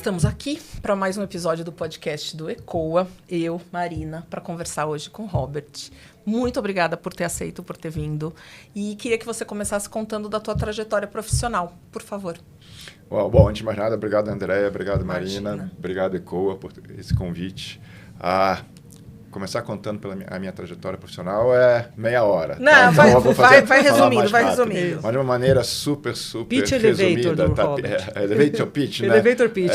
estamos aqui para mais um episódio do podcast do ECOA. Eu, Marina, para conversar hoje com o Robert. Muito obrigada por ter aceito, por ter vindo. E queria que você começasse contando da tua trajetória profissional, por favor. Bom, antes de mais nada, obrigado, Andréia, obrigado, Marina, obrigado, ECOA, por esse convite. Começar contando a minha trajetória profissional é meia hora. Não, tá? Então, vai resumindo. Mas de uma maneira super pitch resumida. Elevator Tá? Elevator pitch, né? Elevator pitch.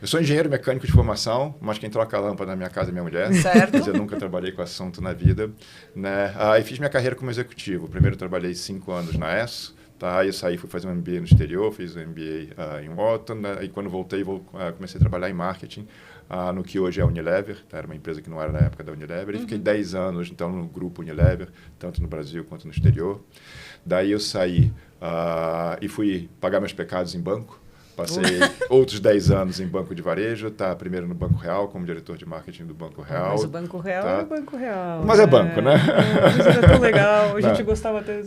Eu sou engenheiro mecânico de formação, mas quem troca a lâmpada na minha casa é minha mulher. Certo. Quer dizer, eu nunca trabalhei com assunto na vida. Né? E fiz minha carreira como executivo. Primeiro trabalhei 5 anos na ESSO. Tá, eu saí, fui fazer um MBA no exterior, fiz um MBA em Wharton, né? E quando voltei, comecei a trabalhar em marketing no que hoje é a Unilever, tá? Era uma empresa que não era na época da Unilever, e fiquei 10 anos então no grupo Unilever, tanto no Brasil quanto no exterior. Daí eu saí e fui pagar meus pecados em banco. Passei outros 10 anos em banco de varejo, tá? Primeiro no Banco Real, como diretor de marketing do Banco Real. Mas o Banco Real é o Banco Real. Mas é banco, né? Isso era tão legal, a gente gostava tanto.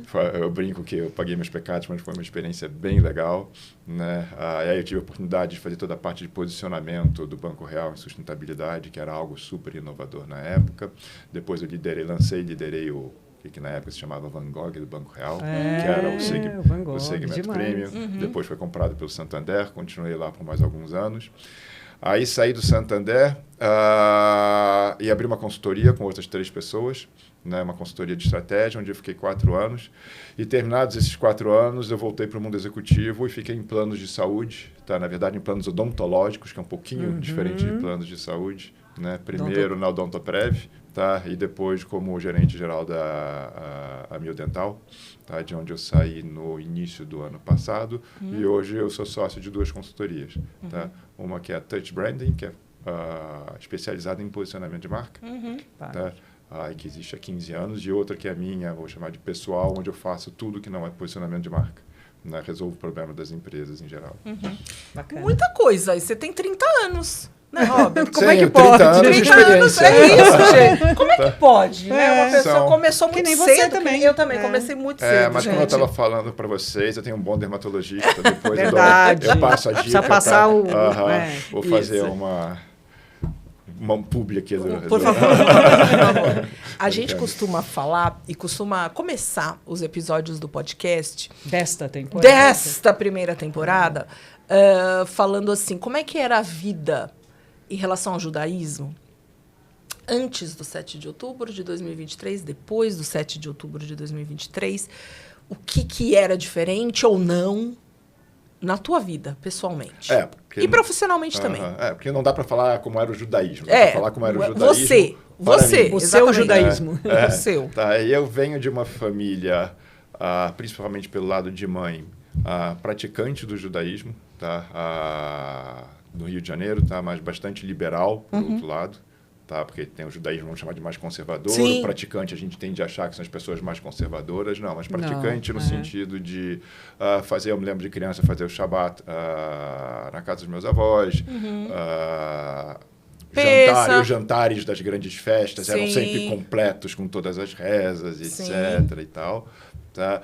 Foi. Eu brinco que eu paguei meus pecados, mas foi uma experiência bem legal. Né? E aí eu tive a oportunidade de fazer toda a parte de posicionamento do Banco Real em sustentabilidade, que era algo super inovador na época. Depois eu liderei o que na época se chamava Van Gogh do Banco Real, que era o segmento premium. Depois foi comprado pelo Santander, continuei lá por mais alguns anos. Aí saí do Santander e abri uma consultoria com outras 3 pessoas, né, uma consultoria de estratégia, onde eu fiquei 4 anos. E terminados esses 4 anos, eu voltei para o mundo executivo e fiquei em planos de saúde, tá? Na verdade, em planos odontológicos, que é um pouquinho diferente de planos de saúde. Né? Primeiro na Odontoprev, tá? E depois como gerente geral da Amil Dental, tá? De onde eu saí no início do ano passado. E hoje eu sou sócio de 2 consultorias. Tá? Uma que é a Touch Branding, que é especializada em posicionamento de marca. Tá? Que existe há 15 anos. E outra que é a minha, vou chamar de pessoal, onde eu faço tudo que não é posicionamento de marca. Né? Resolvo o problema das empresas em geral. Bacana. Muita coisa. E você tem 30 anos. Né, Robert? Como é que 30 pode? anos de 30 anos, experiência. é isso, gente. Como é que pode? Né? Uma pessoa São- começou Que muito nem você cedo. também. Eu também comecei muito cedo, Mas gente. como eu estava falando para vocês, eu tenho um bom dermatologista. Depois Verdade. eu passo a dica. Precisa passar o... Vou fazer isso. uma publi aqui. Por favor, por favor. A gente costuma falar e costuma começar os episódios do podcast Desta temporada. desta primeira temporada falando assim, como é que era a vida em relação ao judaísmo antes do 7 de outubro de 2023, depois do 7 de outubro de 2023, o que era diferente ou não na tua vida, pessoalmente. E profissionalmente também. Porque não dá para falar como era o judaísmo. Dá pra falar como era o judaísmo. Você, O seu exatamente. judaísmo. O seu. Tá, e eu venho de uma família, principalmente pelo lado de mãe, praticante do judaísmo, tá? No Rio de Janeiro, tá? Mas bastante liberal, por outro lado. Tá? Porque tem o judaísmo, vamos chamar de mais conservador. Sim. O praticante, a gente tende a achar que são as pessoas mais conservadoras. Não, mas praticante no sentido de fazer, eu me lembro de criança, fazer o Shabat na casa dos meus avós. Os jantares das grandes festas eram sempre completos, com todas as rezas, etc. e tal. Tá?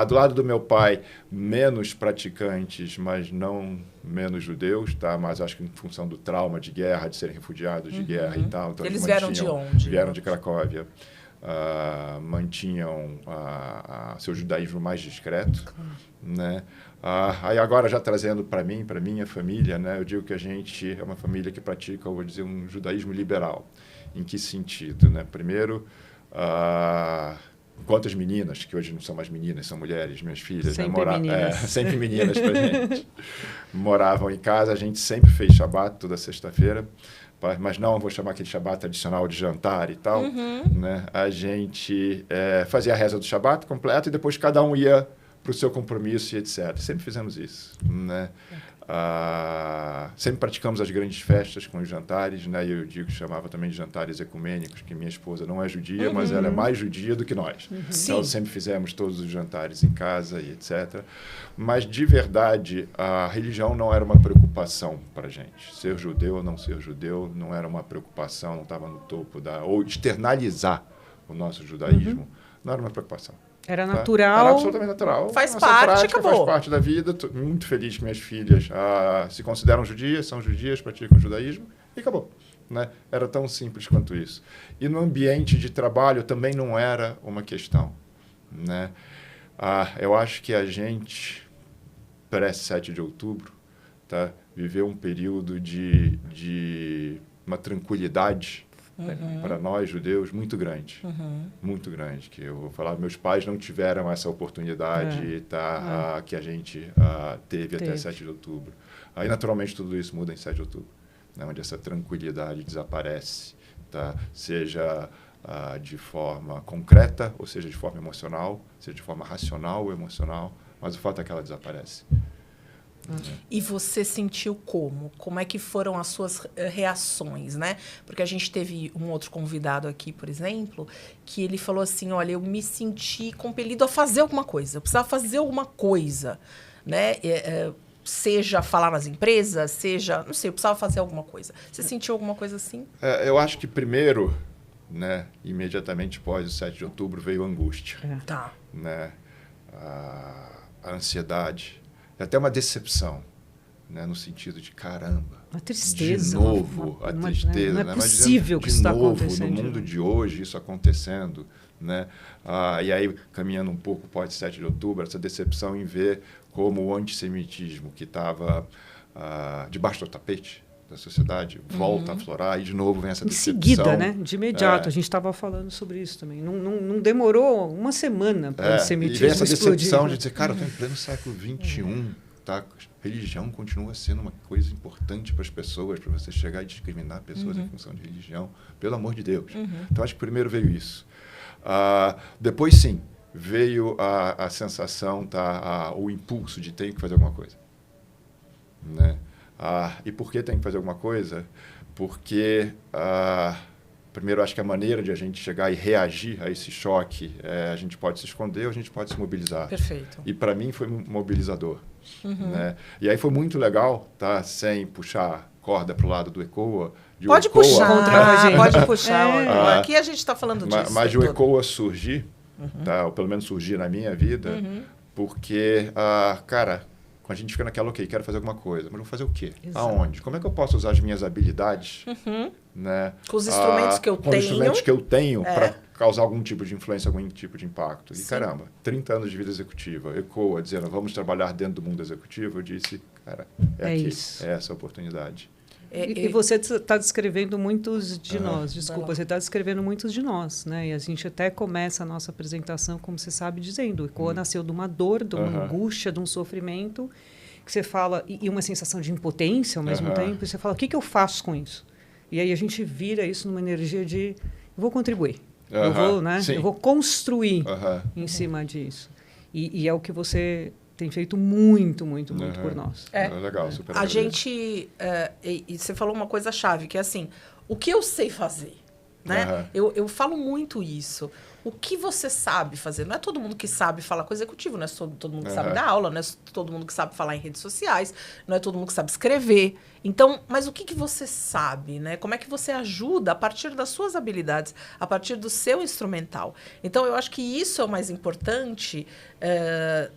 Do lado do meu pai, menos praticantes, mas não menos judeus, tá? Mas acho que em função do trauma de guerra, de serem refugiados de guerra e tal. Então Eles vieram de onde? Vieram de Cracóvia. Mantinham seu judaísmo mais discreto. Né? Aí agora já trazendo para mim, para minha família, né? Eu digo que a gente é uma família que pratica, eu vou dizer, um judaísmo liberal. Em que sentido? Né? Primeiro, quantas meninas, que hoje não são mais meninas, são mulheres, minhas filhas, sempre meninas. Sempre meninas pra gente, moravam em casa, a gente sempre fez Shabat toda sexta-feira, mas não vou chamar aquele Shabat tradicional de jantar e tal, né? A gente fazia a reza do Shabat completa e depois cada um ia para o seu compromisso e etc. Sempre fizemos isso, né? Sempre praticamos as grandes festas com os jantares, né? E eu digo que chamava também de jantares ecumênicos, que minha esposa não é judia, mas ela é mais judia do que nós. Então, sempre fizemos todos os jantares em casa e etc. Mas, de verdade, a religião não era uma preocupação para a gente. Ser judeu ou não ser judeu não era uma preocupação, não estava no topo ou externalizar o nosso judaísmo não era uma preocupação. Era tá? natural. Era absolutamente natural. Faz Nossa parte, prática, acabou. faz parte da vida. Tô muito feliz que minhas filhas se consideram judias, são judias, praticam o judaísmo e acabou. Né? Era tão simples quanto isso. E no ambiente de trabalho também não era uma questão. Né? Eu acho que a gente, pré-7 de outubro, tá? Viveu um período de uma tranquilidade para nós, judeus, muito grande. Muito grande. Que eu vou falar, meus pais não tiveram essa oportunidade que a gente teve até 7 de outubro. Aí, naturalmente, tudo isso muda em 7 de outubro, né? Onde essa tranquilidade desaparece, tá? Seja de forma concreta, ou seja, de forma emocional, seja de forma racional ou emocional, mas o fato é que ela desaparece. E você sentiu como? Como é que foram as suas reações, né? Porque a gente teve um outro convidado aqui, por exemplo, que ele falou assim, olha, eu me senti compelido a fazer alguma coisa. Eu precisava fazer alguma coisa, né? Seja falar nas empresas, seja... Não sei, eu precisava fazer alguma coisa. Você sentiu alguma coisa assim? Eu acho que primeiro, né, imediatamente após o 7 de outubro, veio a angústia. Tá. Né? A ansiedade, até uma decepção, né? No sentido de caramba. Uma tristeza. De novo, a tristeza. Não é né? possível que isso está acontecendo. No mundo de hoje, isso acontecendo. Né? E aí, caminhando um pouco pós 7 de outubro, essa decepção em ver como o antissemitismo que estava debaixo do tapete da sociedade volta a aflorar e de novo vem essa decepção. Em seguida, né? De imediato. A gente estava falando sobre isso também. Não demorou uma semana para o antissemitismo explodir. E vem essa decepção né? de dizer, cara, eu estou em pleno século XXI, tá? Religião continua sendo uma coisa importante para as pessoas, para você chegar e discriminar pessoas em função de religião. Pelo amor de Deus. Então, acho que primeiro veio isso. Depois, sim, veio a sensação, o impulso de ter que fazer alguma coisa. Né? E por que tem que fazer alguma coisa? Porque, primeiro, acho que a maneira de a gente chegar e reagir a esse choque, a gente pode se esconder ou a gente pode se mobilizar. Perfeito. E, para mim, foi mobilizador. Né? E aí foi muito legal, tá? Sem puxar corda para o lado do ECOA. Pode puxar, pode puxar. Aqui a gente está falando disso. Mas o ECOA surgir, tá? Ou pelo menos surgir na minha vida, porque, cara... A gente fica naquela, quero fazer alguma coisa, mas vou fazer o quê? Exato. Aonde? Como é que eu posso usar as minhas habilidades? Né? Com os instrumentos que eu tenho. Com os instrumentos que eu tenho para causar algum tipo de influência, algum tipo de impacto. E, caramba, 30 anos de vida executiva, ECOA, dizendo, vamos trabalhar dentro do mundo executivo, eu disse, cara, aqui, isso. é essa a oportunidade. E você está descrevendo muitos de nós, desculpa, você está descrevendo muitos de nós, né? E a gente até começa a nossa apresentação, como você sabe, dizendo, o ECOA nasceu de uma dor, de uma angústia, de um sofrimento, que você fala, e uma sensação de impotência ao mesmo tempo, e você fala, o que eu faço com isso? E aí a gente vira isso numa energia de, eu vou contribuir, eu vou, né? Eu vou construir em cima disso. E é o que você... tem feito muito por nós. Legal, super a gente... e você falou uma coisa chave, que é assim, o que eu sei fazer? Né? Eu falo muito isso. O que você sabe fazer? Não é todo mundo que sabe falar com o executivo, não é todo mundo que sabe dar aula, não é todo mundo que sabe falar em redes sociais, não é todo mundo que sabe escrever. Então, mas o que você sabe, né? Como é que você ajuda a partir das suas habilidades, a partir do seu instrumental? Então, eu acho que isso é o mais importante,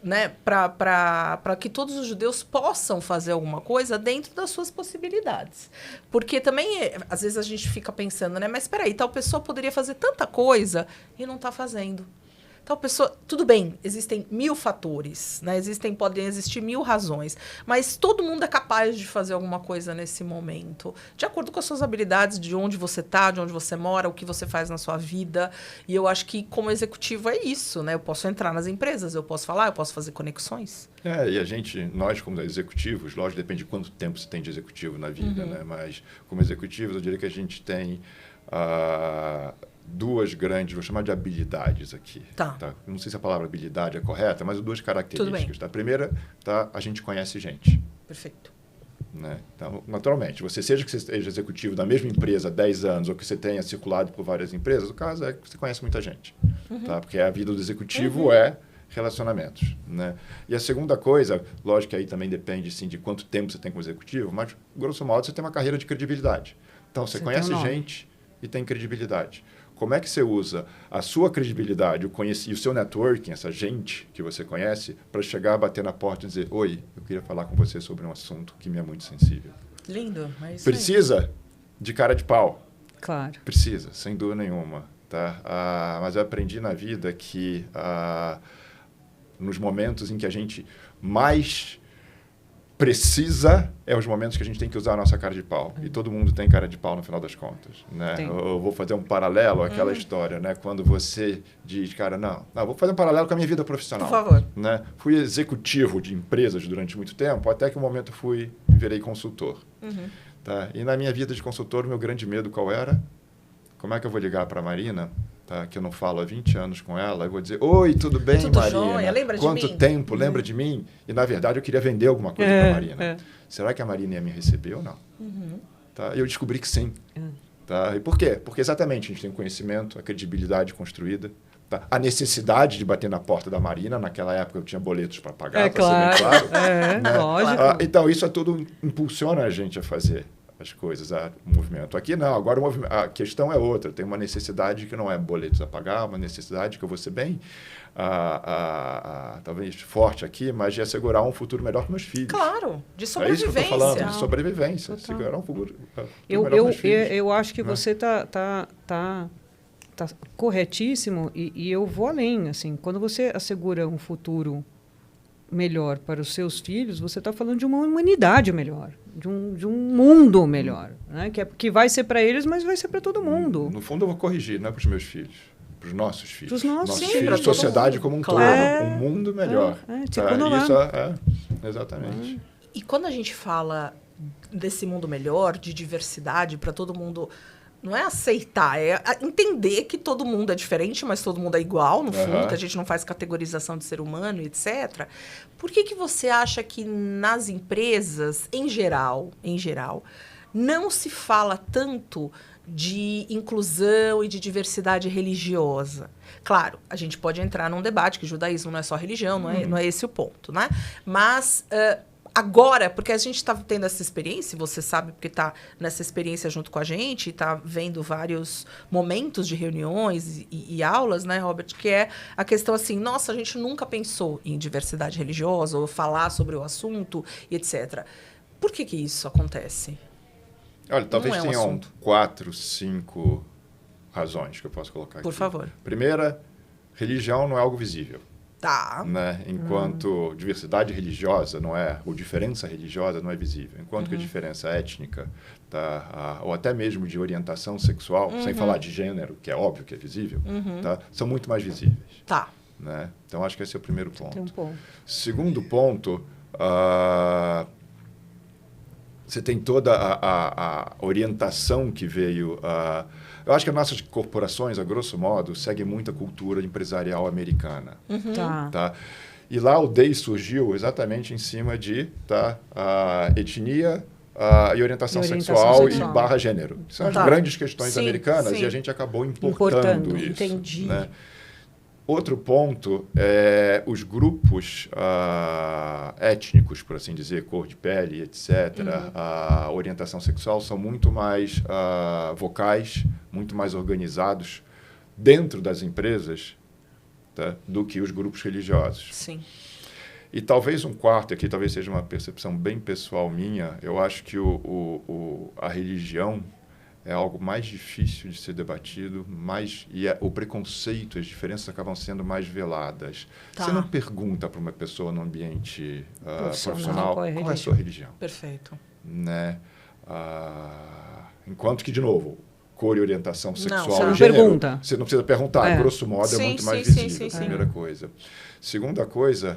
né? Para que todos os judeus possam fazer alguma coisa dentro das suas possibilidades. Porque também, às vezes, a gente fica pensando, né? Mas espera aí, tal pessoa poderia fazer tanta coisa e não está fazendo. Tal pessoa, tudo bem, existem 1000 fatores, né? Podem existir 1000 razões, mas todo mundo é capaz de fazer alguma coisa nesse momento, de acordo com as suas habilidades, de onde você está, de onde você mora, o que você faz na sua vida. E eu acho que, como executivo, é isso, né? Eu posso entrar nas empresas, eu posso falar, eu posso fazer conexões. E nós como executivos, lógico, depende de quanto tempo você tem de executivo na vida, né? Mas como executivos, eu diria que a gente tem... duas grandes, vou chamar de habilidades aqui. Tá. Não sei se a palavra habilidade é correta, mas duas características. A primeira, a gente conhece gente. Perfeito. Né? Então, naturalmente, seja que você esteja executivo da mesma empresa há 10 anos ou que você tenha circulado por várias empresas, o caso é que você conhece muita gente. Tá? Porque a vida do executivo é relacionamentos. Né? E a segunda coisa, lógico que aí também depende sim, de quanto tempo você tem como executivo, mas, grosso modo, você tem uma carreira de credibilidade. Então, você conhece gente e tem credibilidade. como é que você usa a sua credibilidade e o seu networking, essa gente que você conhece, para chegar, bater na porta e dizer, oi, eu queria falar com você sobre um assunto que me é muito sensível. Lindo, mas Precisa de cara de pau. Claro. Precisa, sem dúvida nenhuma. Tá? Mas eu aprendi na vida que nos momentos em que a gente mais precisa, os momentos que a gente tem que usar a nossa cara de pau. E todo mundo tem cara de pau no final das contas. Né? Eu vou fazer um paralelo àquela história, né? Quando você diz, cara, não, vou fazer um paralelo com a minha vida profissional. Por favor. Né? Fui executivo de empresas durante muito tempo, até que um momento virei consultor. Tá? E na minha vida de consultor, o meu grande medo qual era? Como é que eu vou ligar para a Marina, tá? Que eu não falo há 20 anos com ela, e vou dizer, oi, tudo bem, tudo Marina? Jóia, lembra de mim? Quanto tempo, lembra de mim? E, na verdade, eu queria vender alguma coisa para a Marina. Será que a Marina ia me receber ou não? Tá? E eu descobri que sim. Tá? E por quê? Porque exatamente a gente tem o conhecimento, a credibilidade construída, tá? A necessidade de bater na porta da Marina. Naquela época eu tinha boletos para pagar, claro. ser bem claro. Né? Lógico. Então, isso tudo impulsiona a gente a fazer as coisas, o movimento. Aqui não, agora a questão é outra. Tem uma necessidade que não é boletos a pagar, uma necessidade que eu vou ser bem, talvez forte aqui, mas de assegurar um futuro melhor para meus filhos. Claro, de sobrevivência. É isso que eu estou falando, de sobrevivência. Total. Assegurar um futuro melhor para meus filhos. Eu acho que você tá corretíssimo e eu vou além. Assim, quando você assegura um futuro melhor para os seus filhos, você está falando de uma humanidade melhor, de um mundo melhor, né? Que vai ser para eles, mas vai ser para todo mundo. No fundo, eu vou corrigir, não é para os meus filhos, para os nossos filhos. Para os nossos filhos, sociedade como um todo, um mundo melhor. Isso exatamente. E quando a gente fala desse mundo melhor, de diversidade, para todo mundo, não é aceitar, é entender que todo mundo é diferente, mas todo mundo é igual, no fundo, que a gente não faz categorização de ser humano, etc. Por que você acha que nas empresas, em geral, não se fala tanto de inclusão e de diversidade religiosa? Claro, a gente pode entrar num debate que o judaísmo não é só religião, não é esse o ponto, né? Mas agora, porque a gente está tendo essa experiência, você sabe porque está nessa experiência junto com a gente, está vendo vários momentos de reuniões e aulas, né, Robert, que é a questão assim, nossa, a gente nunca pensou em diversidade religiosa ou falar sobre o assunto, e etc. Por que isso acontece? Olha, talvez tenham 4, 5 razões que eu posso colocar aqui. Por favor. Primeira, religião não é algo visível. Tá. Né? Enquanto diversidade religiosa não é, ou diferença religiosa não é visível. Enquanto que a diferença étnica, tá? Ou até mesmo de orientação sexual, sem falar de gênero, que é óbvio que é visível, tá? São muito mais visíveis. Tá. Né? Então, acho que esse é o primeiro ponto. Tem um ponto. Segundo ponto, você tem toda a orientação que veio... Eu acho que as nossas corporações, a grosso modo, seguem muito a cultura empresarial americana. Tá? E lá o DEI surgiu exatamente em cima de etnia e orientação sexual e / gênero. São as grandes questões americanas e a gente acabou importando isso. Entendi. Né? Outro ponto é os grupos étnicos, por assim dizer, cor de pele, etc., a orientação sexual são muito mais vocais, muito mais organizados dentro das empresas, tá, do que os grupos religiosos. Sim. E talvez um quarto, aqui talvez seja uma percepção bem pessoal minha, eu acho que a religião é algo mais difícil de ser debatido, o preconceito, as diferenças acabam sendo mais veladas. Tá. Você não pergunta para uma pessoa no ambiente profissional qual é a sua religião. Perfeito. Né? Enquanto que, de novo, cor e orientação sexual você não gênero, pergunta. Você não precisa perguntar, grosso modo, é muito mais visível, primeira coisa. Segunda coisa,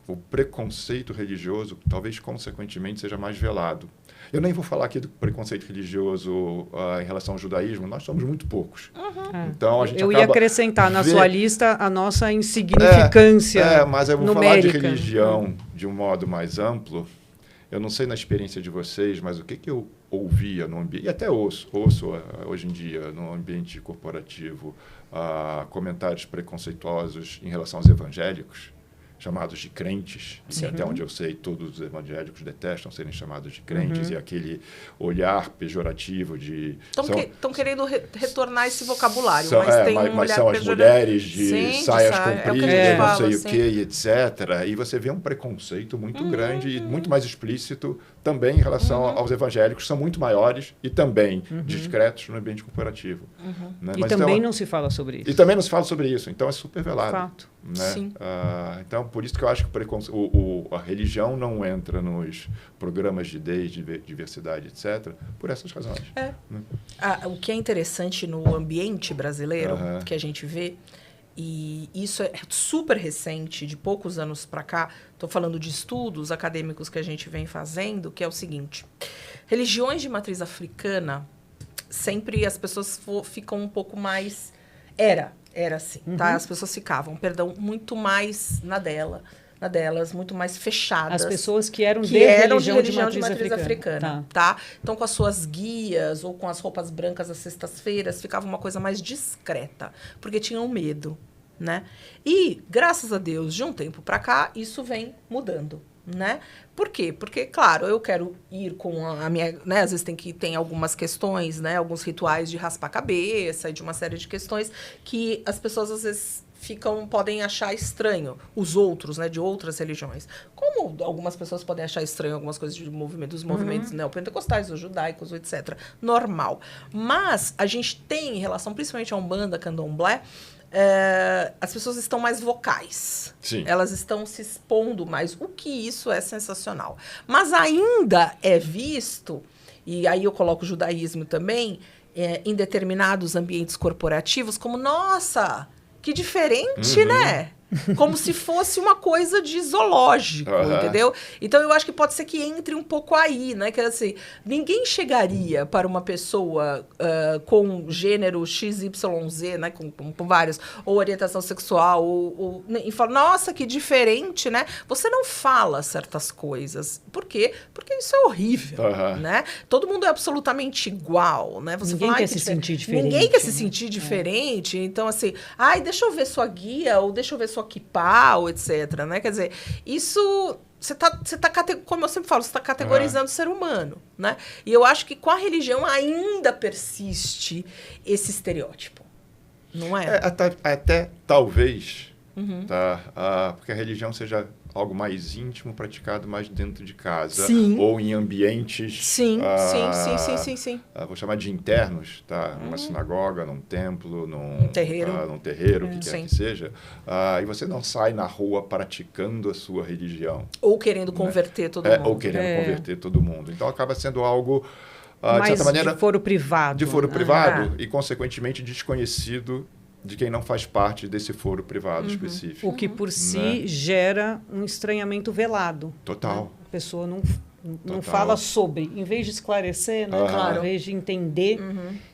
o preconceito religioso, talvez, consequentemente, seja mais velado. Eu nem vou falar aqui do preconceito religioso em relação ao judaísmo, nós somos muito poucos. Então, a gente ia acrescentar na sua lista a nossa insignificância mas eu vou numérica. falar de religião de um modo mais amplo. Eu não sei na experiência de vocês, mas o que eu ouvia no ambiente, e até ouço hoje em dia no ambiente corporativo, comentários preconceituosos em relação aos evangélicos, chamados de crentes, e até onde eu sei, todos os evangélicos detestam serem chamados de crentes, e aquele olhar pejorativo de... Estão querendo retornar esse vocabulário, mas são as mulheres de saias compridas, não sei o quê, e etc. E você vê um preconceito muito grande e muito mais explícito também em relação aos evangélicos, que são muito maiores e também discretos no ambiente corporativo. Né? E também não se fala sobre isso. E também não se fala sobre isso, então é super velado. Fato. Né? Sim. Então, por isso que eu acho que a religião não entra nos programas de diversidade, etc., por essas razões. O que é interessante no ambiente brasileiro, que a gente vê, e isso é super recente, de poucos anos para cá, estou falando de estudos acadêmicos que a gente vem fazendo, que é o seguinte: religiões de matriz africana, sempre as pessoas ficam um pouco mais... Era assim, tá? As pessoas ficavam, muito mais na delas, muito mais fechadas. As pessoas que eram de religião de matriz africana. Tá? Então, com as suas guias ou com as roupas brancas às sextas-feiras, ficava uma coisa mais discreta, porque tinham medo, né? E, graças a Deus, de um tempo para cá, isso vem mudando, né? Por quê? Porque, claro, eu quero ir com a minha... Né, às vezes tem algumas questões, né? Alguns rituais de raspar a cabeça e de uma série de questões que as pessoas, às vezes, podem achar estranho. Os outros, né? De outras religiões. Como algumas pessoas podem achar estranho algumas coisas dos movimentos neopentecostais, os judaicos, etc. Normal. Mas a gente tem, em relação principalmente a Umbanda, Candomblé, as pessoas estão mais vocais. Sim. Elas estão se expondo mais, o que isso é sensacional. Mas ainda é visto, e aí eu coloco o judaísmo também, em determinados ambientes corporativos, como, nossa, que diferente, né? Como se fosse uma coisa de zoológico, entendeu? Então, eu acho que pode ser que entre um pouco aí, né? Que assim, ninguém chegaria para uma pessoa com gênero XYZ, né? Com vários, ou orientação sexual, e fala, nossa, que diferente, né? Você não fala certas coisas. Por quê? Porque isso é horrível, né? Todo mundo é absolutamente igual, né? Ninguém quer se sentir diferente. Ninguém quer se sentir diferente. Então, assim, deixa eu ver sua guia, ou deixa eu ver sua kipá, ou etc, né? Quer dizer, isso... como eu sempre falo, você está categorizando o ser humano, né? E eu acho que com a religião ainda persiste esse estereótipo, não é? Até talvez, tá? Porque a religião seja algo mais íntimo, praticado mais dentro de casa. Sim. Ou em ambientes... Sim. Vou chamar de internos, tá? Numa sinagoga, num templo, num terreiro, o que quer que seja. E você não sai na rua praticando a sua religião. Ou querendo converter todo mundo. Ou querendo converter todo mundo. Então, acaba sendo algo, de certa maneira... de foro privado. De foro privado e, consequentemente, desconhecido de quem não faz parte desse foro privado específico. O que, por si, gera um estranhamento velado. Total. Né? A pessoa não fala sobre. Em vez de esclarecer, né? Em vez de entender,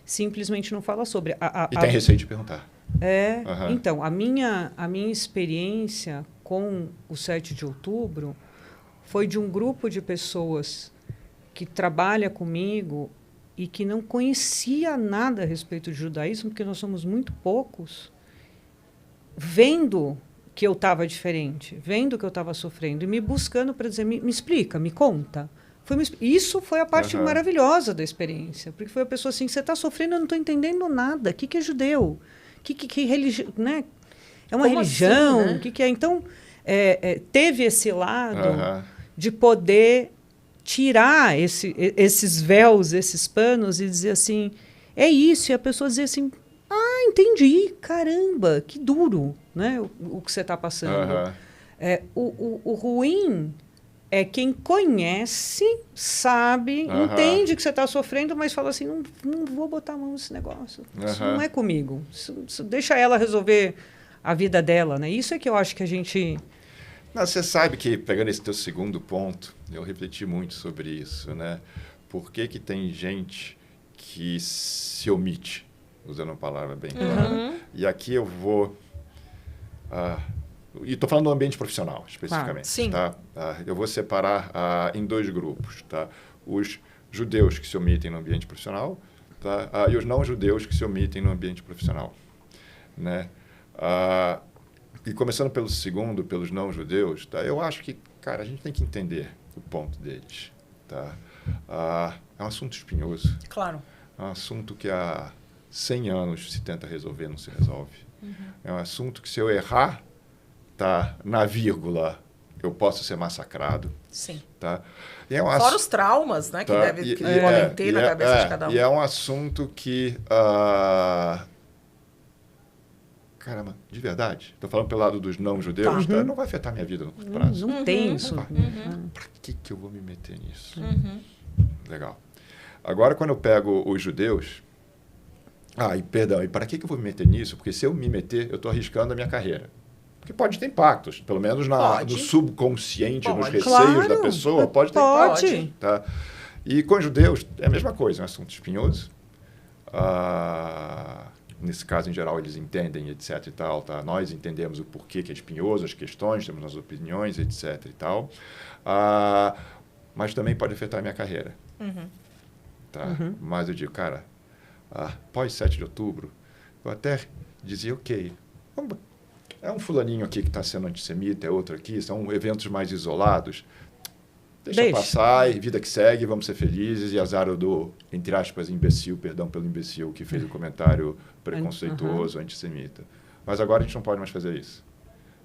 simplesmente não fala sobre. E tem receio de perguntar. Então, a minha experiência com o 7 de outubro foi de um grupo de pessoas que trabalha comigo e que não conhecia nada a respeito de judaísmo, porque nós somos muito poucos, vendo que eu estava diferente, vendo que eu estava sofrendo, e me buscando para dizer, me explica, me conta. Isso foi a parte maravilhosa da experiência, porque foi a pessoa assim, você está sofrendo, eu não estou entendendo nada, o que é judeu? Que religião, né? É uma religião? Assim, né? Que é? Então, teve esse lado de poder tirar esses véus, esses panos e dizer assim, é isso, e a pessoa dizer assim, entendi, caramba, que duro, né, o que você está passando. O ruim é quem conhece, sabe, entende que você está sofrendo, mas fala assim, não vou botar a mão nesse negócio, isso não é comigo, isso deixa ela resolver a vida dela, né? Isso é que eu acho que a gente... Não, você sabe que, pegando esse teu segundo ponto, eu refleti muito sobre isso, né? Por que tem gente que se omite, usando uma palavra bem clara? E aqui eu vou... e estou falando do ambiente profissional, especificamente. Sim. Tá? Eu vou separar em dois grupos, tá? Os judeus que se omitem no ambiente profissional, tá? E os não judeus que se omitem no ambiente profissional, né? E começando pelo segundo, pelos não-judeus, tá? Eu acho que, cara, a gente tem que entender o ponto deles. Tá? É um assunto espinhoso. Claro. É um assunto que há 100 anos se tenta resolver, não se resolve. É um assunto que, se eu errar, tá, na vírgula, eu posso ser massacrado. Sim. Tá? E fora os traumas, né, que podem ter na cabeça de cada um. E é um assunto que... caramba, de verdade, estou falando pelo lado dos não-judeus, tá? Não vai afetar minha vida no curto prazo. Não tem isso. Para que eu vou me meter nisso? Legal. Agora, quando eu pego os judeus... e para que eu vou me meter nisso? Porque se eu me meter, eu estou arriscando a minha carreira. Porque pode ter impactos, pelo menos no subconsciente, nos receios da pessoa, pode ter impactos. Tá? E com os judeus, é a mesma coisa, é um assunto espinhoso. Nesse caso, em geral, eles entendem, etc. e tal. Tá? Nós entendemos o porquê que é espinhoso, as questões, temos as opiniões, etc. e tal. Mas também pode afetar a minha carreira. Tá? Mas eu digo, cara, após 7 de outubro, eu até dizia, ok, é um fulaninho aqui que está sendo antissemita, é outro aqui, são eventos mais isolados. Deixa passar, e vida que segue, vamos ser felizes, e azar do, entre aspas, imbecil, perdão pelo imbecil, que fez o comentário preconceituoso, antissemita. Mas agora a gente não pode mais fazer isso.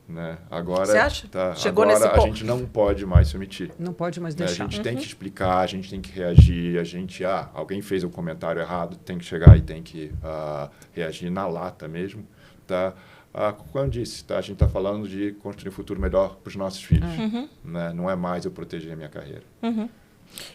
Né? Agora, você acha? Chegou agora nesse ponto. A gente não pode mais se omitir. Não pode mais deixar. A gente tem que explicar, a gente tem que reagir, alguém fez um comentário errado, tem que chegar e tem que reagir na lata mesmo. Tá? Como eu disse, tá? A gente está falando de construir um futuro melhor para os nossos filhos. Né? Não é mais eu proteger a minha carreira.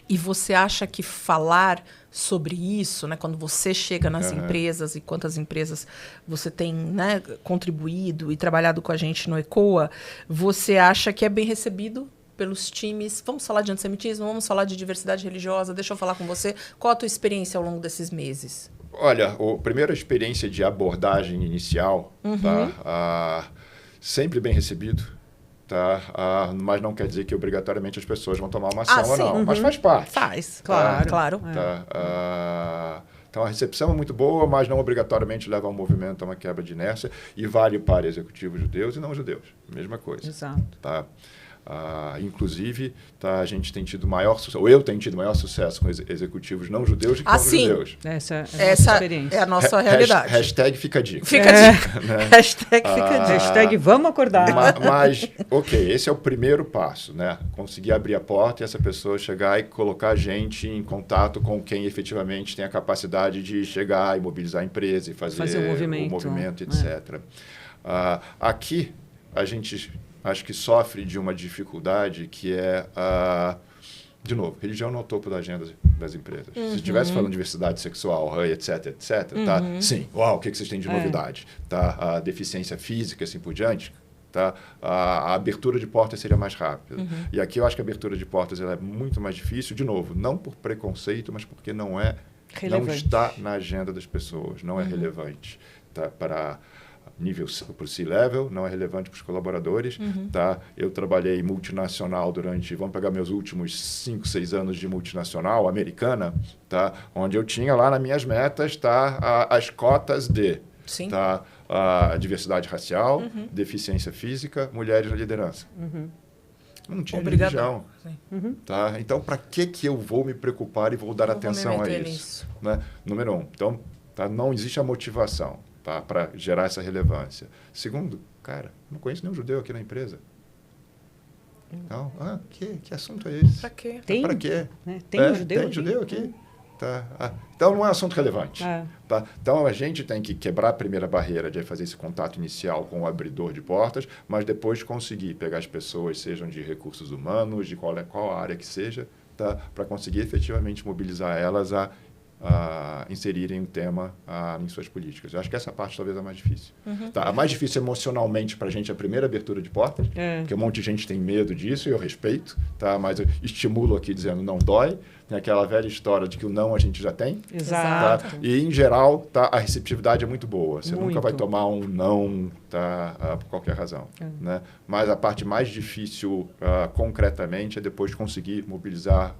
E você acha que falar sobre isso, né, quando você chega nas empresas, e quantas empresas você tem, né, contribuído e trabalhado com a gente no ECOA, você acha que é bem recebido pelos times? Vamos falar de antissemitismo, vamos falar de diversidade religiosa. Deixa eu falar com você. Qual a tua experiência ao longo desses meses? Olha, a primeira experiência de abordagem inicial, tá, sempre bem recebido, tá, mas não quer dizer que obrigatoriamente as pessoas vão tomar uma ação ou não, mas faz parte. Faz, tá, claro. Tá, então, a recepção é muito boa, mas não obrigatoriamente leva a um movimento, a uma quebra de inércia, e vale para executivos judeus e não judeus, mesma coisa. Exato. Tá? Inclusive, tá, a gente tem tido maior sucesso, ou eu tenho tido maior sucesso com executivos não judeus do que com judeus. Essa é a experiência. É a nossa realidade. Hashtag fica a dica. Fica a dica. Né? Hashtag fica a dica. Hashtag vamos acordar. Mas, ok, esse é o primeiro passo, né? Conseguir abrir a porta e essa pessoa chegar e colocar a gente em contato com quem efetivamente tem a capacidade de chegar e mobilizar a empresa e fazer o movimento, etc. Aqui, a gente... acho que sofre de uma dificuldade que é, de novo, religião não é o topo da agenda das empresas. Se estivesse falando de diversidade sexual, etc., tá? Sim, uau, o que vocês têm de novidade? Tá? A deficiência física, assim por diante, tá? A abertura de portas seria mais rápida. E aqui eu acho que a abertura de portas ela é muito mais difícil, de novo, não por preconceito, mas porque não está na agenda das pessoas, não é relevante. Tá? Para nível para o C-Level, não é relevante para os colaboradores. Tá? Eu trabalhei multinacional vamos pegar meus últimos 5, 6 anos de multinacional americana, tá? Onde eu tinha lá nas minhas metas, tá? As cotas de tá? Diversidade racial, deficiência física, mulheres na liderança. Não tinha religião. Tá? Então, para que eu vou me preocupar e vou dar atenção a isso? Né? Número 1. Então, tá? Não existe a motivação. Tá, para gerar essa relevância. Segundo, cara, não conheço nenhum judeu aqui na empresa. Então, que assunto é esse? Para quê? Para quê? Né? Tem judeu aqui? Tá. Então, não é assunto relevante. Tá? Então, a gente tem que quebrar a primeira barreira de fazer esse contato inicial com o abridor de portas, mas depois conseguir pegar as pessoas, sejam de recursos humanos, de qual área que seja, tá? Para conseguir efetivamente mobilizar elas a inserirem o tema em suas políticas. Eu acho que essa parte talvez é a mais difícil. Tá? A mais difícil emocionalmente para a gente é a primeira abertura de portas, porque um monte de gente tem medo disso e eu respeito, tá? Mas eu estimulo aqui dizendo não dói. Tem aquela velha história de que o não a gente já tem. Exato. Tá? E, em geral, tá, a receptividade é muito boa. Você nunca vai tomar um não tá, por qualquer razão. Né? Mas a parte mais difícil, concretamente, é depois conseguir mobilizar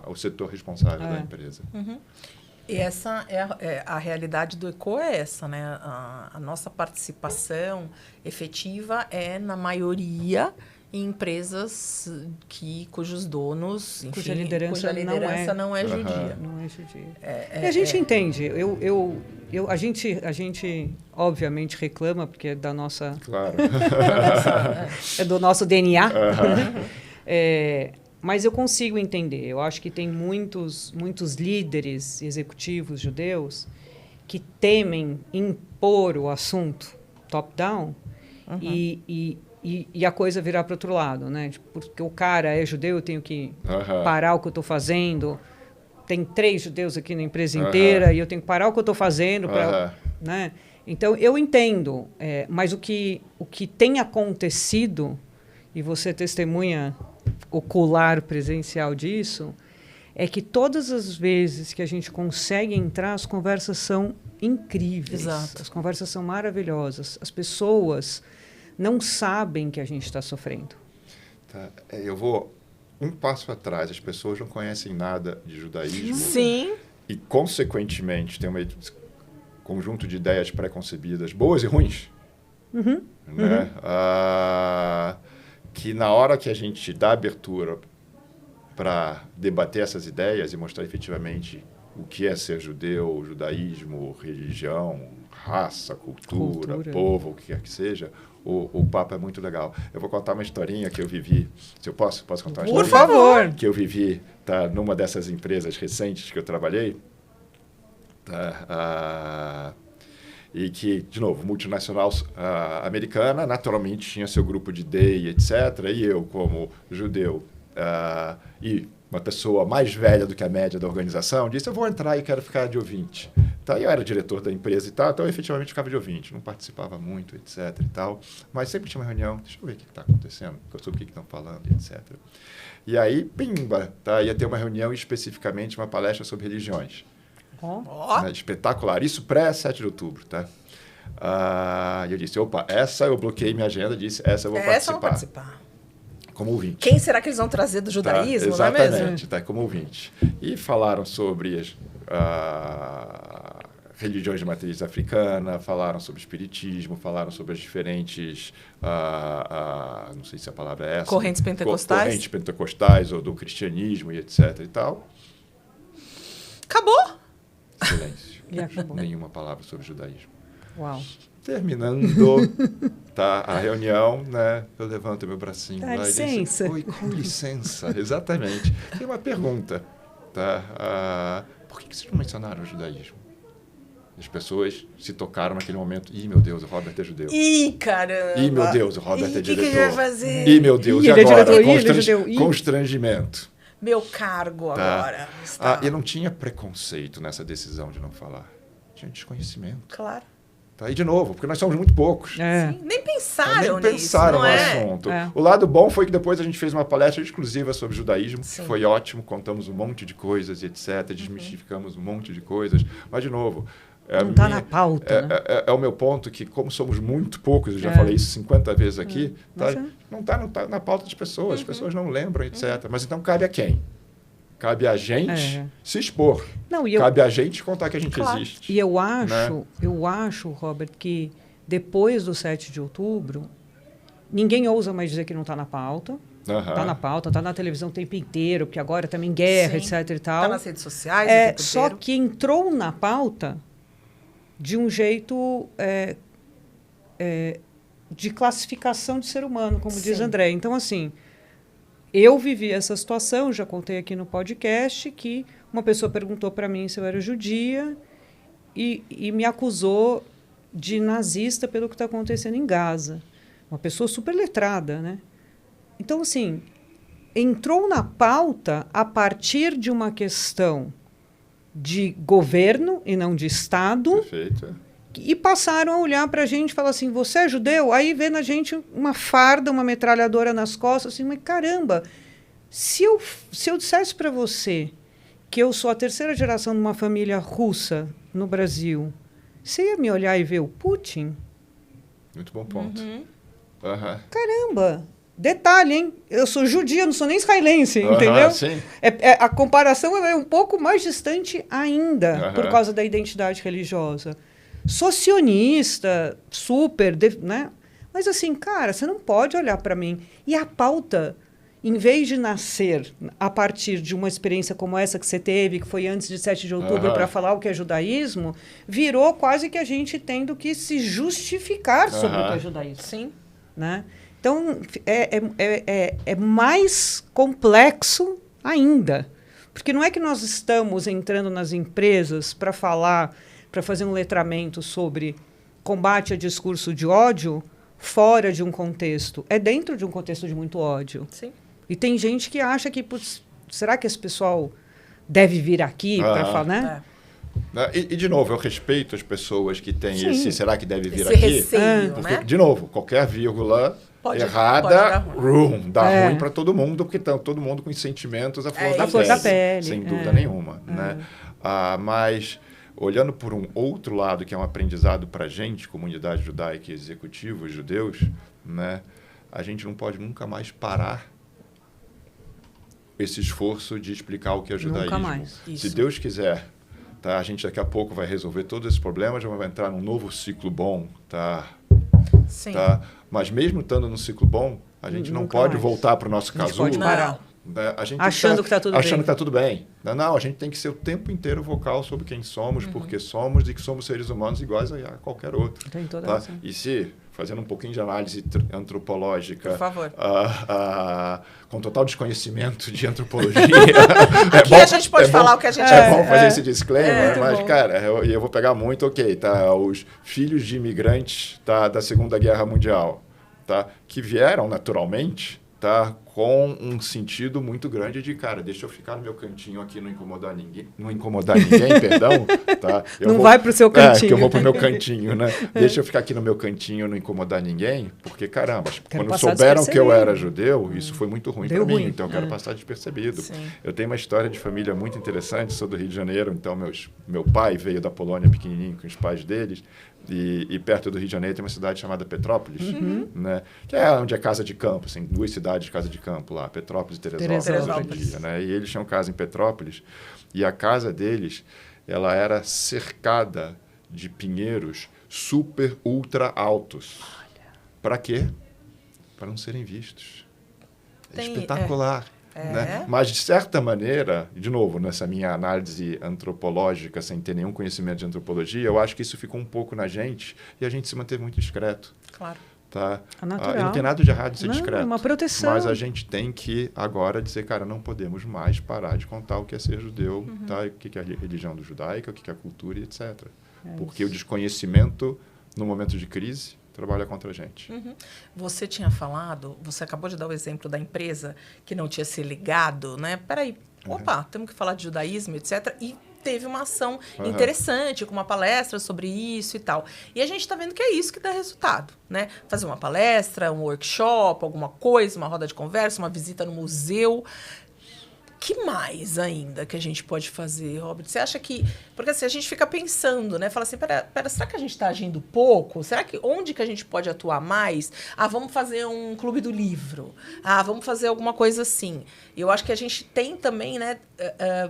o setor responsável da empresa. E essa é a realidade do ECO é essa, né? A nossa participação efetiva é, na maioria, em empresas cujos donos, enfim, cuja liderança não é judia. Não é judia. E a gente entende. A gente, obviamente, reclama, porque é da nossa... Claro. é do nosso DNA. Mas eu consigo entender. Eu acho que tem muitos líderes executivos judeus que temem impor o assunto top-down e a coisa virar para o outro lado, né? Porque o cara é judeu, eu tenho que parar o que eu estou fazendo. Tem 3 judeus aqui na empresa inteira e eu tenho que parar o que eu estou fazendo. Né? Então, eu entendo. Mas o que tem acontecido, e você testemunha ocular presencial disso, é que todas as vezes que a gente consegue entrar, as conversas são incríveis. Exato. As conversas são maravilhosas. As pessoas não sabem que a gente está sofrendo. Tá. Eu vou um passo atrás. As pessoas não conhecem nada de judaísmo. Sim. E, consequentemente, tem um conjunto de ideias pré-concebidas, boas e ruins. Né? Que na hora que a gente dá abertura para debater essas ideias e mostrar efetivamente o que é ser judeu, judaísmo, religião, raça, cultura, povo, o que quer que seja, o papo é muito legal. Eu vou contar uma historinha que eu vivi. Se eu posso contar uma historinha? Por favor! Que eu vivi numa dessas empresas recentes que eu trabalhei. E que, de novo, multinacional americana, naturalmente tinha seu grupo de DEI, etc. E eu, como judeu e uma pessoa mais velha do que a média da organização, disse, eu vou entrar e quero ficar de ouvinte. Então, eu era diretor da empresa e tal, então eu efetivamente ficava de ouvinte. Não participava muito, etc. e tal, mas sempre tinha uma reunião, deixa eu ver o que está acontecendo, sobre o que estão falando, etc. E aí, pimba, ia ter uma reunião, especificamente uma palestra sobre religiões. Né, espetacular. Isso pré-7 de outubro, tá? E eu disse, opa, essa eu bloqueei minha agenda, disse, essa eu vou participar. Como ouvinte. Quem será que eles vão trazer do judaísmo, não é mesmo? Exatamente, como ouvinte. E falaram sobre as religiões de matriz africana, falaram sobre espiritismo, falaram sobre as diferentes, não sei se a palavra é essa. Correntes pentecostais. Correntes pentecostais ou do cristianismo e etc. e tal. Acabou! Silêncio. Nenhuma palavra sobre judaísmo. Uau. Terminando a reunião, né, eu levanto meu bracinho lá licença. E disse, oi, com licença, exatamente. Tem uma pergunta, tá? Por que vocês não mencionaram o judaísmo? As pessoas se tocaram naquele momento. Ih, meu Deus, o Robert é judeu. Ih, caramba! Ih, meu Deus, o Robert é diretor. O que ele vai fazer? Ih, meu Deus, e agora? Constrangimento. Meu cargo agora. E não tinha preconceito nessa decisão de não falar. Tinha desconhecimento. Claro. E de novo, porque nós somos muito poucos. Sim, nem pensaram nisso. Nem pensaram no assunto. O lado bom foi que depois a gente fez uma palestra exclusiva sobre judaísmo, que foi ótimo, contamos um monte de coisas, etc., desmistificamos um monte de coisas. Mas, de novo... Não está na pauta. É o meu ponto que, como somos muito poucos, eu já falei isso 50 vezes aqui, não está na pauta das pessoas, as pessoas não lembram, etc. Mas então cabe a quem? Cabe a gente se expor. Cabe a gente contar que a gente existe. E eu acho, Robert, que depois do 7 de outubro, ninguém ousa mais dizer que não está na pauta. Está na pauta, está na televisão o tempo inteiro, porque agora também guerra, etc. e tal. Está nas redes sociais o tempo só inteiro. que entrou na pauta de um jeito de classificação de ser humano, como diz André. Então, assim, eu vivi essa situação, já contei aqui no podcast, que uma pessoa perguntou para mim se eu era judia e me acusou de nazista pelo que está acontecendo em Gaza. Uma pessoa super letrada, né? Então, assim, entrou na pauta a partir de uma questão de governo e não de Estado. Perfeito. E passaram a olhar para a gente e falar assim, você é judeu? Aí vê na gente uma farda, uma metralhadora nas costas, assim, mas caramba, se eu dissesse para você que eu sou a 3ª geração de uma família russa no Brasil, você ia me olhar e ver o Putin? Muito bom ponto. Caramba! Detalhe, hein? Eu sou judia, não sou nem israelense, entendeu? Sim. A comparação é um pouco mais distante ainda, por causa da identidade religiosa. Sou sionista, super, né? Mas assim, cara, você não pode olhar para mim. E a pauta, em vez de nascer a partir de uma experiência como essa que você teve, que foi antes de 7 de outubro, para falar o que é judaísmo, virou quase que a gente tendo que se justificar sobre o que é judaísmo. Sim. Né? Então, é mais complexo ainda. Porque não é que nós estamos entrando nas empresas para falar, para fazer um letramento sobre combate a discurso de ódio fora de um contexto. É dentro de um contexto de muito ódio. Sim. E tem gente que acha que, putz, será que esse pessoal deve vir aqui para falar, né? E, de novo, eu respeito as pessoas que têm esse será que deve vir esse aqui? Receio, Porque, né? de novo, qualquer vírgula errada, dá ruim para todo mundo, porque está todo mundo com sentimentos à flor da pele. Sem dúvida nenhuma. Né? Mas, olhando por um outro lado, que é um aprendizado para a gente, comunidade judaica e executivos judeus, né? A gente não pode nunca mais parar esse esforço de explicar o que é judaísmo. Nunca mais. Se Deus quiser, tá, a gente daqui a pouco vai resolver todos esses problemas, já vai entrar num novo ciclo bom, tá? Sim. Tá? Mas mesmo estando num ciclo bom, a gente não pode voltar para o nosso casulo. Pode parar. A gente achando que está tudo bem. Achando que está tudo bem. Não, a gente tem que ser o tempo inteiro vocal sobre quem somos, porque somos e que somos seres humanos iguais a qualquer outro. Tem toda tá? razão. E se, fazendo um pouquinho de análise antropológica, por favor. com total desconhecimento de antropologia... Aqui a gente pode falar o que a gente quiser. É bom fazer esse disclaimer, mas, bom. cara, eu vou pegar muito, tá? Os filhos de imigrantes, tá, da Segunda Guerra Mundial, tá? Que vieram naturalmente, tá, com um sentido muito grande de, cara, deixa eu ficar no meu cantinho aqui, não incomodar ninguém, perdão, tá? Vai pro seu cantinho. Que eu vou pro meu cantinho, né? Deixa eu ficar aqui no meu cantinho, não incomodar ninguém, porque, caramba, quando souberam que eu era judeu, isso foi muito ruim para mim, então eu quero passar despercebido. Sim. Eu tenho uma história de família muito interessante, sou do Rio de Janeiro, então meu pai veio da Polônia pequenininho com os pais deles, e perto do Rio de Janeiro tem uma cidade chamada Petrópolis, né? Que é onde é casa de campo, assim, 2 cidades de casa de campo lá, Petrópolis e Teresópolis hoje em dia, né? E eles tinham casa em Petrópolis, e a casa deles, ela era cercada de pinheiros super, ultra altos. Para quê? Para não serem vistos. É espetacular. Né? Mas, de certa maneira, de novo, nessa minha análise antropológica, sem ter nenhum conhecimento de antropologia, eu acho que isso ficou um pouco na gente e a gente se manteve muito discreto. Claro. Tá? É natural. E não tem nada de errado de ser discreto. É uma proteção. Mas a gente tem que agora dizer, cara, não podemos mais parar de contar o que é ser judeu, tá? O que é a religião do judaica, o que é a cultura e etc. Porque o desconhecimento, no momento de crise, trabalha contra a gente. Você tinha falado, você acabou de dar o exemplo da empresa que não tinha se ligado, né? Peraí, temos que falar de judaísmo, etc. E teve uma ação interessante, com uma palestra sobre isso e tal. E a gente está vendo que é isso que dá resultado, né? Fazer uma palestra, um workshop, alguma coisa, uma roda de conversa, uma visita no museu. Que mais ainda que a gente pode fazer, Robert? Você acha que... Porque assim, a gente fica pensando, né? Fala assim, pera, será que a gente está agindo pouco? Será que onde que a gente pode atuar mais? Vamos fazer um clube do livro. Vamos fazer alguma coisa assim. Eu acho que a gente tem também, né?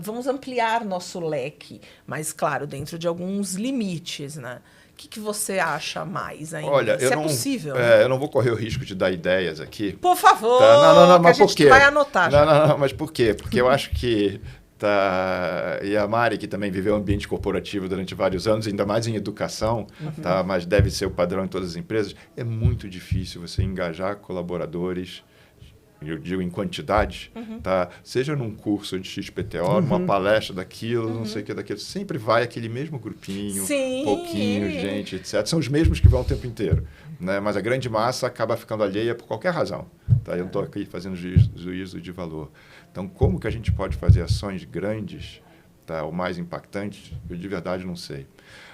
Vamos ampliar nosso leque, mas, claro, dentro de alguns limites, né? O que você acha mais ainda? Olha, se é possível. Eu não vou correr o risco de dar ideias aqui. Por favor, tá? Não, mas que a por gente quê? vai anotar. Não, mas por quê? Porque eu acho que... E a Mari, que também viveu ambiente corporativo durante vários anos, ainda mais em educação, tá? Mas deve ser o padrão em todas as empresas, é muito difícil você engajar colaboradores, eu digo em quantidade, tá? Seja num curso de XPTO, numa palestra daquilo, não sei o que daquilo, sempre vai aquele mesmo grupinho, pouquinho, gente, etc. São os mesmos que vão o tempo inteiro, né? Mas a grande massa acaba ficando alheia por qualquer razão, tá? Eu não estou aqui fazendo juízo de valor. Então, como que a gente pode fazer ações grandes, tá? O mais impactante, eu de verdade não sei.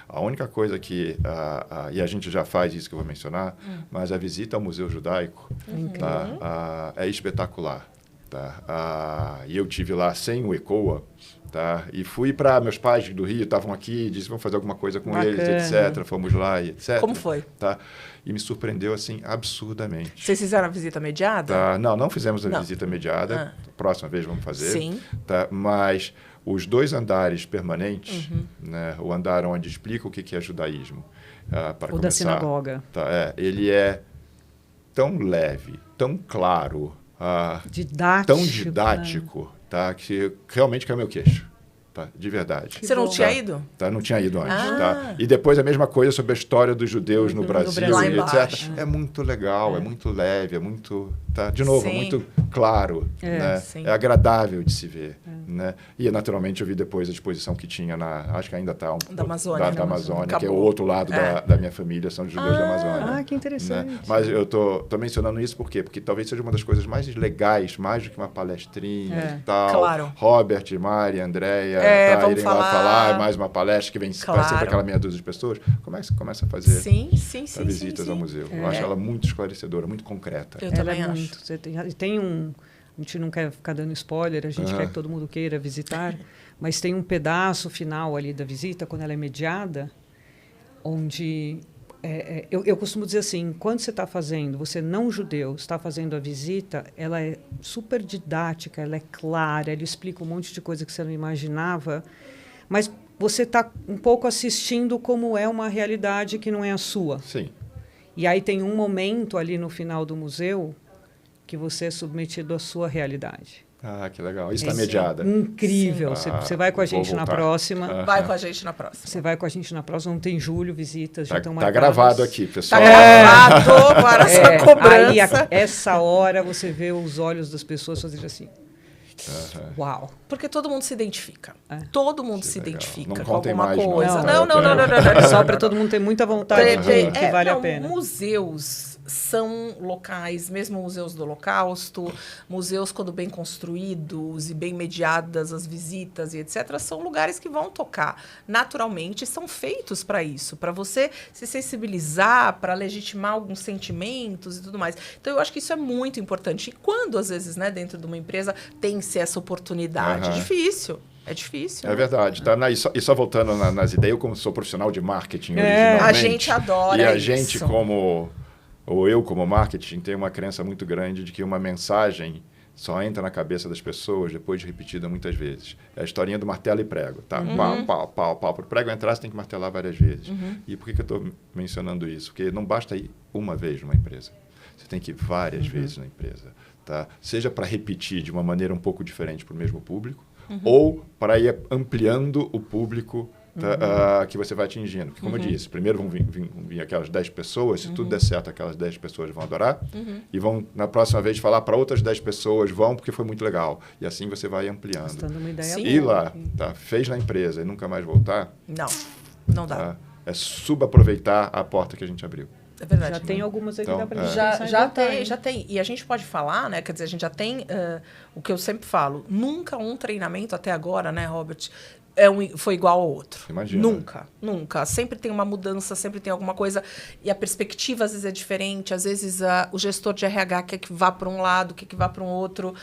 A única coisa que... e a gente já faz isso que eu vou mencionar, mas a visita ao Museu Judaico tá, é espetacular. Tá? E eu tive lá sem o ECOA, tá? E fui para meus pais do Rio, estavam aqui, disse, vamos fazer alguma coisa com eles, etc. Fomos lá e etc. Como foi? Tá? E me surpreendeu, assim, absurdamente. Vocês fizeram a visita mediada? Tá? Não fizemos a visita mediada. Próxima vez vamos fazer. Sim. Tá? Mas os 2 andares permanentes, né? O andar onde explica o que é judaísmo, para o da sinagoga. Tá? Ele é tão leve, tão claro, didático, tão didático, tá? Que realmente caiu meu queixo. Tá? De verdade. Você não tinha ido? Tá? Não tinha ido antes. Tá? E depois a mesma coisa sobre a história dos judeus no Brasil, Lá e embaixo. etc. É muito legal, é muito leve, é muito... Tá? De novo, é muito claro. Né? É agradável de se ver. Né? E, naturalmente, eu vi depois a exposição que tinha acho que ainda está... Da Amazônia. Da Amazônia, que é o outro lado da minha família, são os judeus da Amazônia. Que interessante. Né? Mas eu tô mencionando isso por quê? Porque talvez seja uma das coisas mais legais, mais do que uma palestrinha e tal. Claro. Robert, Mari, Andréia, vamos irem lá falar, mais uma palestra que vem sempre aquela meia dúzia de pessoas. Como é que você começa a fazer visitas ao museu? Eu acho ela muito esclarecedora, muito concreta. Eu também acho. Tem a gente não quer ficar dando spoiler, a gente quer que todo mundo queira visitar, mas tem um pedaço final ali da visita, quando ela é mediada, onde... eu costumo dizer assim, quando você está fazendo, você não judeu, está fazendo a visita, ela é super didática, ela é clara, ela explica um monte de coisa que você não imaginava, mas você está um pouco assistindo como é uma realidade que não é a sua. Sim. E aí tem um momento ali no final do museu que você é submetido à sua realidade. Que legal. Isso está mediada. Incrível. Você vai com a gente na próxima. Vai com a gente na próxima. Você vai com a gente na próxima. Não tem julho, visitas. Já estão marcadas. Tá gravado aqui, pessoal. Tá gravado para a sua cobrança. Aí, essa hora, você vê os olhos das pessoas fazendo assim. Uau. Porque todo mundo se identifica. Todo mundo se identifica com alguma mais, coisa. Não. Só para todo mundo ter muita vontade de ver que vale a pena. Museus são locais, mesmo museus do Holocausto, museus quando bem construídos e bem mediadas as visitas e etc., são lugares que vão tocar naturalmente, são feitos para isso, para você se sensibilizar, para legitimar alguns sentimentos e tudo mais. Então, eu acho que isso é muito importante. E quando, às vezes, né, dentro de uma empresa, tem-se essa oportunidade? É difícil. É difícil. É verdade. Tá? E só voltando nas ideias, eu como sou profissional de marketing originalmente... A gente adora isso. E a gente ou eu como marketing, tenho uma crença muito grande de que uma mensagem só entra na cabeça das pessoas depois de repetida muitas vezes. É a historinha do martelo e prego. Tá? Pau. Para o prego entrar, você tem que martelar várias vezes. E por que eu estou mencionando isso? Porque não basta ir uma vez numa empresa. Você tem que ir várias vezes na empresa. Tá? Seja para repetir de uma maneira um pouco diferente para o mesmo público, ou para ir ampliando o público que você vai atingindo. Porque, como eu disse, primeiro vão vir aquelas 10 pessoas, se tudo der certo, aquelas 10 pessoas vão adorar, e vão, na próxima vez, falar para outras 10 pessoas, porque foi muito legal. E assim você vai ampliando. Gostando uma ideia ir lá, fez na empresa e nunca mais voltar... Não dá. É subaproveitar a porta que a gente abriu. É verdade. Já tem algumas aqui, então, dá pra gente já tem. E a gente pode falar, né? Quer dizer, a gente já tem o que eu sempre falo. Nunca um treinamento até agora, né, Robert, foi igual ao outro. Imagina. Nunca. Sempre tem uma mudança, sempre tem alguma coisa. E a perspectiva, às vezes, é diferente. Às vezes, o gestor de RH quer que vá para um lado, quer que vá para um outro,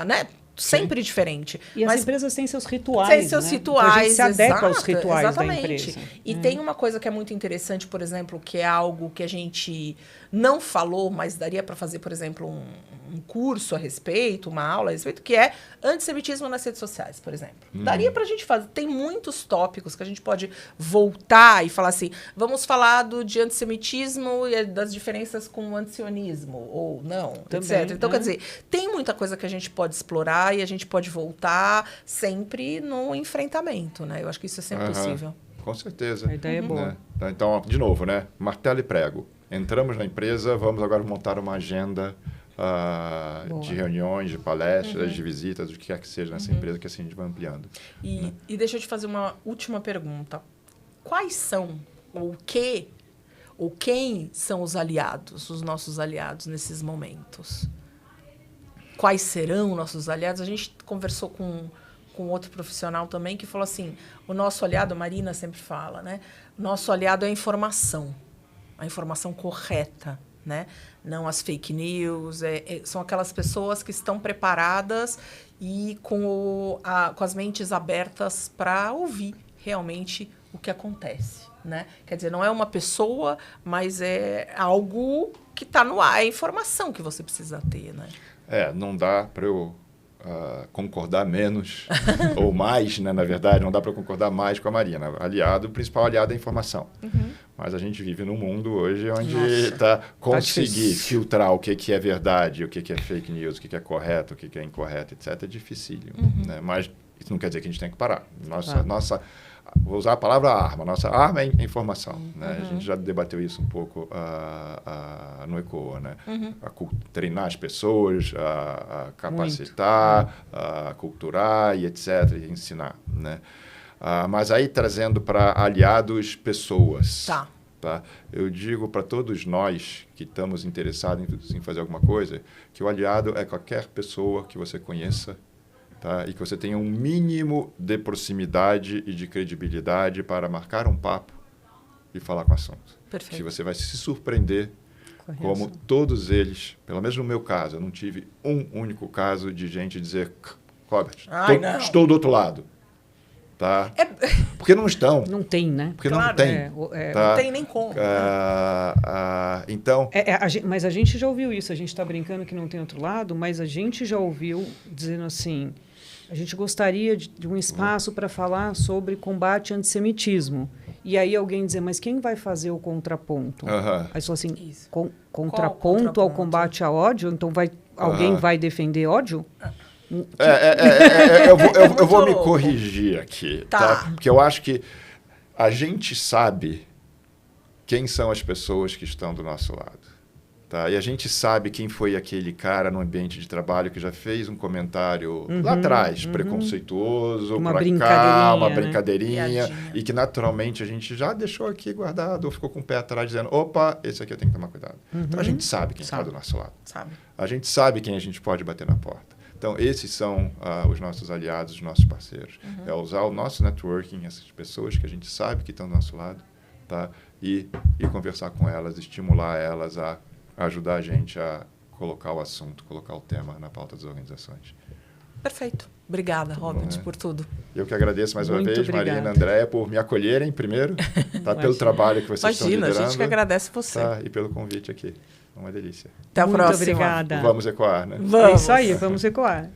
né? Sempre diferente. E as empresas têm seus rituais, Tem seus rituais, então a gente se adequa aos rituais da exatamente. empresa. E tem uma coisa que é muito interessante, por exemplo, que é algo que a gente não falou, mas daria para fazer, por exemplo, um curso a respeito, uma aula a respeito, que é antissemitismo nas redes sociais, por exemplo. Daria para a gente fazer. Tem muitos tópicos que a gente pode voltar e falar assim, vamos falar de antissemitismo e das diferenças com o antisionismo, ou não, também, etc. Então, quer dizer, tem muita coisa que a gente pode explorar e a gente pode voltar sempre no enfrentamento, né? Eu acho que isso é sempre possível. Com certeza. A ideia é boa. Né? Então, de novo, né? Martelo e prego. Entramos na empresa, vamos agora montar uma agenda de reuniões, de palestras, de visitas, o que quer que seja nessa empresa, que assim a gente vai ampliando. E deixa eu te fazer uma última pergunta. Quais são, ou quem são os aliados, os nossos aliados nesses momentos? Quais serão nossos aliados? A gente conversou com outro profissional também que falou assim, o nosso aliado, a Marina sempre fala, né? O nosso aliado é a informação correta, né? Não as fake news. São aquelas pessoas que estão preparadas e com as mentes abertas para ouvir realmente o que acontece, né? Quer dizer, não é uma pessoa, mas é algo que está no ar, é informação que você precisa ter, né? Não dá para eu concordar menos ou mais, né? Na verdade, não dá para concordar mais com a Marina. O principal aliado é a informação. Mas a gente vive num mundo hoje onde conseguir filtrar o que é verdade, o que é fake news, o que é correto, o que é incorreto, etc. é dificílimo, né? Mas isso não quer dizer que a gente tem que parar. Vou usar a palavra arma. Nossa arma é informação. Né? A gente já debateu isso um pouco no ECOA. Né? Treinar as pessoas, capacitar, culturar e etc. E ensinar. Né? Mas aí trazendo para aliados pessoas. Tá? Eu digo para todos nós que estamos interessados em fazer alguma coisa que o aliado é qualquer pessoa que você conheça, tá? E que você tenha um mínimo de proximidade e de credibilidade para marcar um papo e falar com o assunto. Perfeito. Que você vai se surpreender como todos eles, pelo menos no meu caso, eu não tive um único caso de gente dizer, Robert, estou do outro lado. Tá? Porque não estão. Não tem, né? Porque não tem. Tá? Não tem nem como. Então... mas a gente já ouviu isso. A gente está brincando que não tem outro lado, mas a gente já ouviu dizendo assim, a gente gostaria de um espaço para falar sobre combate ao antissemitismo. E aí alguém dizer, mas quem vai fazer o contraponto? Aí falou assim, contraponto ao combate ao ódio? Então alguém vai defender ódio? Eu vou me corrigir aqui, tá? Porque eu acho que a gente sabe quem são as pessoas que estão do nosso lado, tá? E a gente sabe quem foi aquele cara no ambiente de trabalho que já fez um comentário lá atrás, preconceituoso, uma brincadeirinha, e que naturalmente a gente já deixou aqui guardado ou ficou com o pé atrás dizendo, opa, esse aqui eu tenho que tomar cuidado. Então a gente sabe quem está do nosso lado. A gente sabe quem a gente pode bater na porta. Então, esses são os nossos aliados, os nossos parceiros. É usar o nosso networking, essas pessoas que a gente sabe que estão do nosso lado, tá? E conversar com elas, estimular elas a ajudar a gente a colocar o assunto, colocar o tema na pauta das organizações. Perfeito. Obrigada, Robert, por tudo. Eu que agradeço mais uma vez, obrigada. Marina, Andréia, por me acolherem primeiro, tá? Pelo trabalho que vocês estão liderando. A gente que agradece você. Tá? E pelo convite aqui. Uma delícia. Até a próxima. Muito obrigada. Vamos ecoar, né? É isso aí, vamos ecoar.